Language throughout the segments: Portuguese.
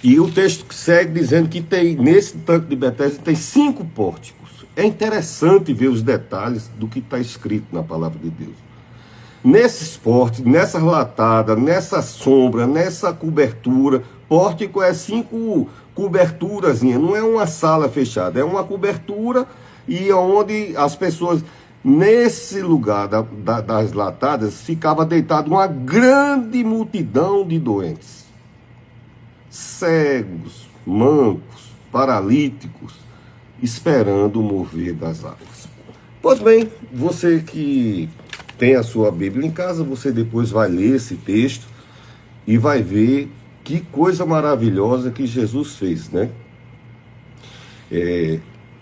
E o texto segue dizendo que tem, nesse tanque de Betesda tem 5 pórticos. É interessante ver os detalhes do que está escrito na palavra de Deus. Nesses pórticos, nessa latada, nessa sombra, nessa cobertura, pórtico é 5 coberturazinhas, não é uma sala fechada, é uma cobertura e onde as pessoas, nesse lugar das latadas, ficava deitado uma grande multidão de doentes. Cegos, mancos, paralíticos, esperando o mover das águas. Pois bem, você que tem a sua Bíblia em casa, você depois vai ler esse texto e vai ver que coisa maravilhosa que Jesus fez, né?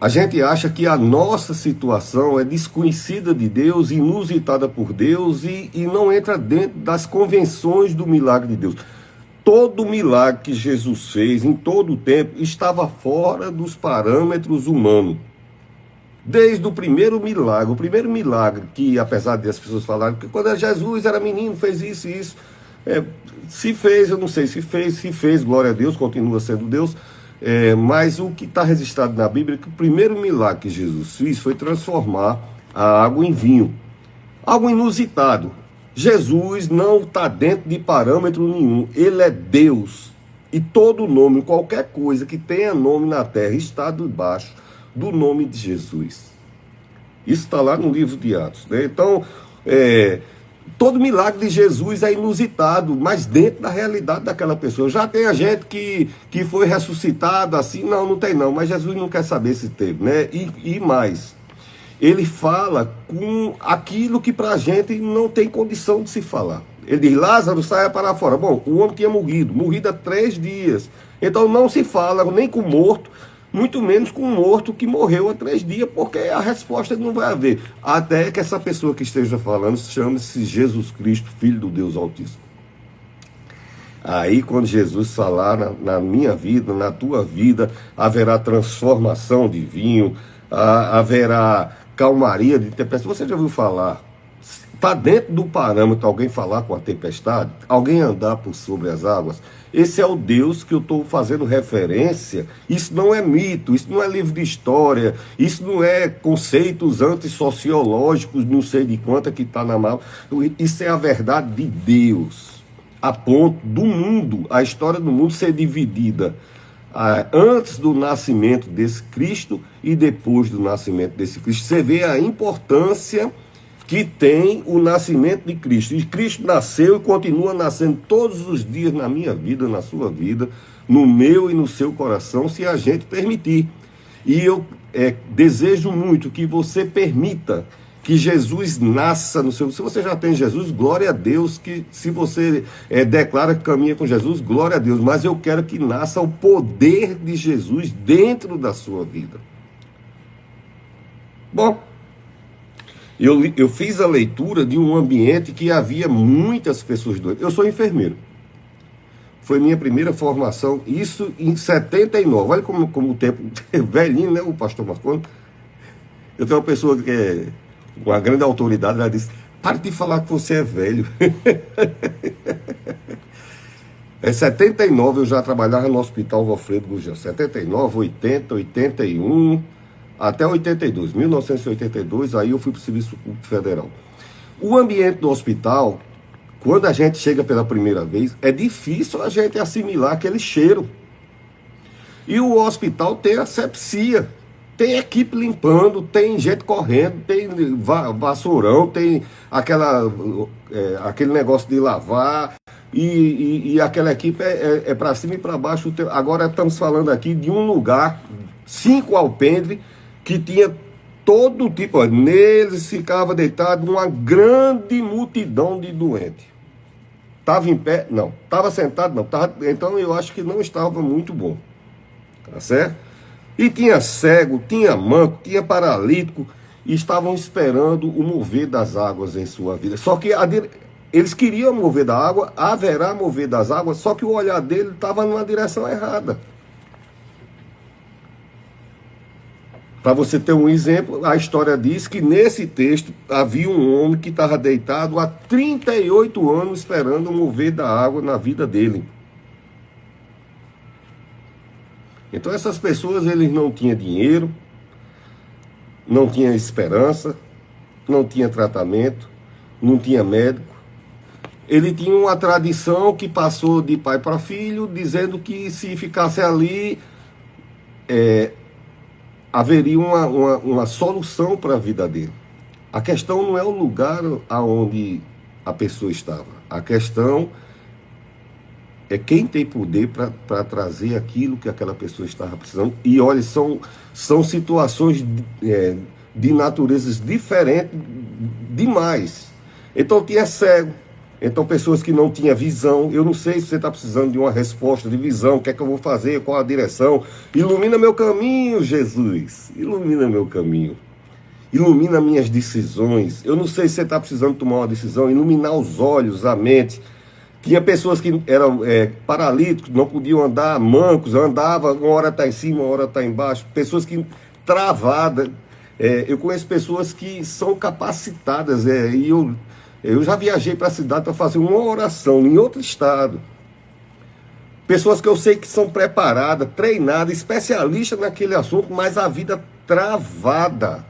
A gente acha que a nossa situação é desconhecida de Deus, inusitada por Deus e não entra dentro das convenções do milagre de Deus. Todo milagre que Jesus fez em todo o tempo estava fora dos parâmetros humanos. Desde o primeiro milagre que, apesar de as pessoas falarem que quando Jesus era menino, fez isso e isso, se fez, eu não sei se fez, glória a Deus, continua sendo Deus, mas o que está registrado na Bíblia é que o primeiro milagre que Jesus fez foi transformar a água em vinho. Algo inusitado. Jesus não está dentro de parâmetro nenhum, ele é Deus. E todo nome, qualquer coisa que tenha nome na terra, está debaixo do nome de Jesus. Isso está lá no livro de Atos, né? Então, todo milagre de Jesus é inusitado, mas dentro da realidade daquela pessoa. Já tem a gente que foi ressuscitado assim, não tem não, mas Jesus não quer saber se teve, né? E mais, ele fala com aquilo que para a gente não tem condição de se falar. Ele diz, Lázaro, saia para fora. Bom, o homem tinha morrido há 3 dias. Então não se fala nem com morto, muito menos com um morto que morreu há 3 dias, porque a resposta não vai haver. Até que essa pessoa que esteja falando chame-se Jesus Cristo, Filho do Deus Altíssimo. Aí quando Jesus falar na minha vida, na tua vida, haverá transformação de vinho, haverá calmaria de tempestade. Você já ouviu falar? Está dentro do parâmetro alguém falar com a tempestade? Alguém andar por sobre as águas? Esse é o Deus que eu estou fazendo referência. Isso não é mito, isso não é livro de história, isso não é conceitos antissociológicos, não sei de quanto que está na mão. Isso é a verdade de Deus. A ponto do mundo, a história do mundo ser dividida antes do nascimento desse Cristo e depois do nascimento desse Cristo. Você vê a importância que tem o nascimento de Cristo. E Cristo nasceu e continua nascendo todos os dias na minha vida, na sua vida, no meu e no seu coração, se a gente permitir. E eu desejo muito que você permita que Jesus nasça no seu... Se você já tem Jesus, glória a Deus, que se você declara que caminha com Jesus, glória a Deus, mas eu quero que nasça o poder de Jesus dentro da sua vida. Bom, eu fiz a leitura de um ambiente que havia muitas pessoas doentes. Eu sou enfermeiro. Foi minha primeira formação, isso em 79. Olha como o tempo é velhinho, né, o pastor Marconi? Eu tenho uma pessoa que é uma grande autoridade, ela disse, pare de falar que você é velho. Em 79 eu já trabalhava no Hospital Valfredo Gurgel. 79, 80, 81... até 82, 1982, aí eu fui para o Serviço Público Federal. O ambiente do hospital, quando a gente chega pela primeira vez, é difícil a gente assimilar aquele cheiro. E o hospital tem asepsia, tem equipe limpando, tem gente correndo, tem vassourão, tem aquele negócio de lavar, e aquela equipe é para cima e para baixo. Agora estamos falando aqui de um lugar, 5 alpendres, que tinha todo tipo, neles ficava deitado uma grande multidão de doentes. Estava em pé? Não. Estava sentado? Não. Então eu acho que não estava muito bom. Tá certo? E tinha cego, tinha manco, tinha paralítico, e estavam esperando o mover das águas em sua vida. Só que eles queriam mover da água, haverá mover das águas, só que o olhar dele estava numa direção errada. Para você ter um exemplo, a história diz que nesse texto havia um homem que estava deitado há 38 anos esperando o mover da água na vida dele. Então essas pessoas, eles não tinham dinheiro, não tinham esperança, não tinha tratamento, não tinha médico. Ele tinha uma tradição que passou de pai para filho, dizendo que se ficasse ali, haveria uma solução para a vida dele. A questão não é o lugar aonde a pessoa estava. A questão é quem tem poder para trazer aquilo que aquela pessoa estava precisando. E olha, são situações de naturezas diferentes demais. Então tinha cego, então pessoas que não tinham visão. Eu não sei se você está precisando de uma resposta de visão, o que é que eu vou fazer, qual a direção. Ilumina meu caminho, Jesus, ilumina meu caminho. Ilumina minhas decisões. Eu não sei se você está precisando tomar uma decisão, iluminar os olhos, a mente. Tinha pessoas que eram paralíticos, não podiam andar, mancos, andava, uma hora está em cima, uma hora está embaixo. Pessoas que travadas. Eu conheço pessoas que são capacitadas, e eu já viajei para a cidade para fazer uma oração em outro estado. Pessoas que eu sei que são preparadas, treinadas, especialistas naquele assunto, mas a vida travada.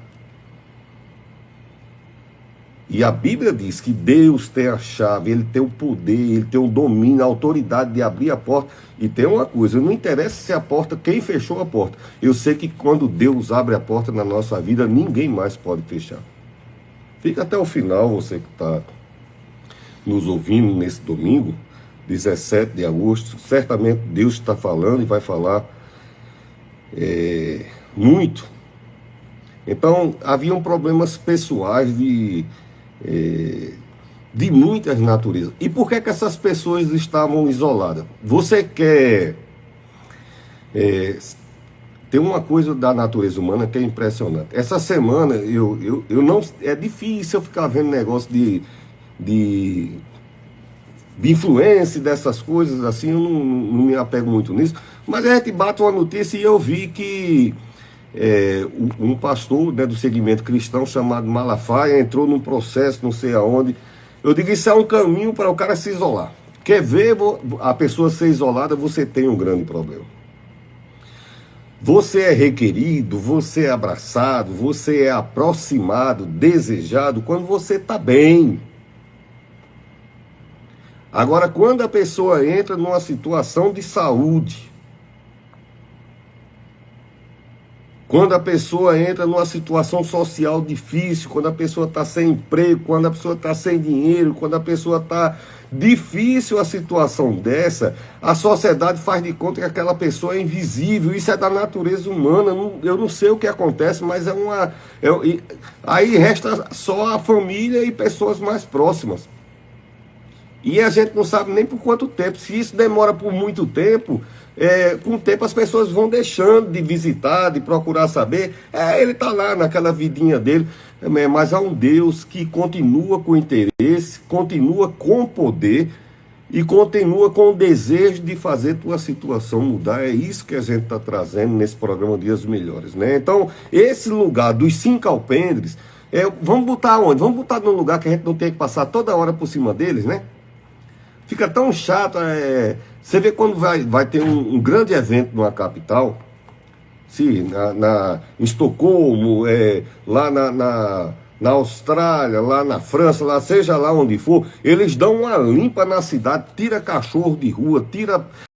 E a Bíblia diz que Deus tem a chave, Ele tem o poder, Ele tem o domínio, a autoridade de abrir a porta. E tem uma coisa, não interessa se a porta, quem fechou a porta. Eu sei que quando Deus abre a porta na nossa vida, ninguém mais pode fechar. Fica até o final, você que está nos ouvindo nesse domingo, 17 de agosto. Certamente Deus está falando e vai falar muito. Então, haviam problemas pessoais de muitas naturezas. E por que essas pessoas estavam isoladas? Você quer... tem uma coisa da natureza humana que é impressionante. Essa semana, eu não... É difícil eu ficar vendo negócio de influência dessas coisas, assim, eu não me apego muito nisso. Mas a gente bate uma notícia e eu vi que um pastor, né, do segmento cristão chamado Malafaia entrou num processo, não sei aonde. Eu digo, isso é um caminho para o cara se isolar. Quer ver a pessoa ser isolada, você tem um grande problema. Você é requerido, você é abraçado, você é aproximado, desejado quando você está bem. Agora, quando a pessoa entra numa situação de saúde, quando a pessoa entra numa situação social difícil, quando a pessoa está sem emprego, quando a pessoa está sem dinheiro, quando a pessoa está difícil a situação dessa, a sociedade faz de conta que aquela pessoa é invisível. Isso é da natureza humana. Eu não sei o que acontece, mas aí resta só a família e pessoas mais próximas. E a gente não sabe nem por quanto tempo. Se isso demora por muito tempo, com o tempo as pessoas vão deixando de visitar, de procurar saber. Ele está lá naquela vidinha dele. Mas há um Deus que continua com interesse, continua com poder e continua com o desejo de fazer tua situação mudar. É isso que a gente está trazendo nesse programa Dias Melhores, né? Então, esse lugar dos 5 alpendres, vamos botar onde? Vamos botar num lugar que a gente não tem que passar toda hora por cima deles, né? Fica tão chato. Você vê quando vai ter um grande evento numa capital, sim, em Estocolmo, lá na Austrália, lá na França, lá seja lá onde for, eles dão uma limpa na cidade, tira cachorro de rua, tira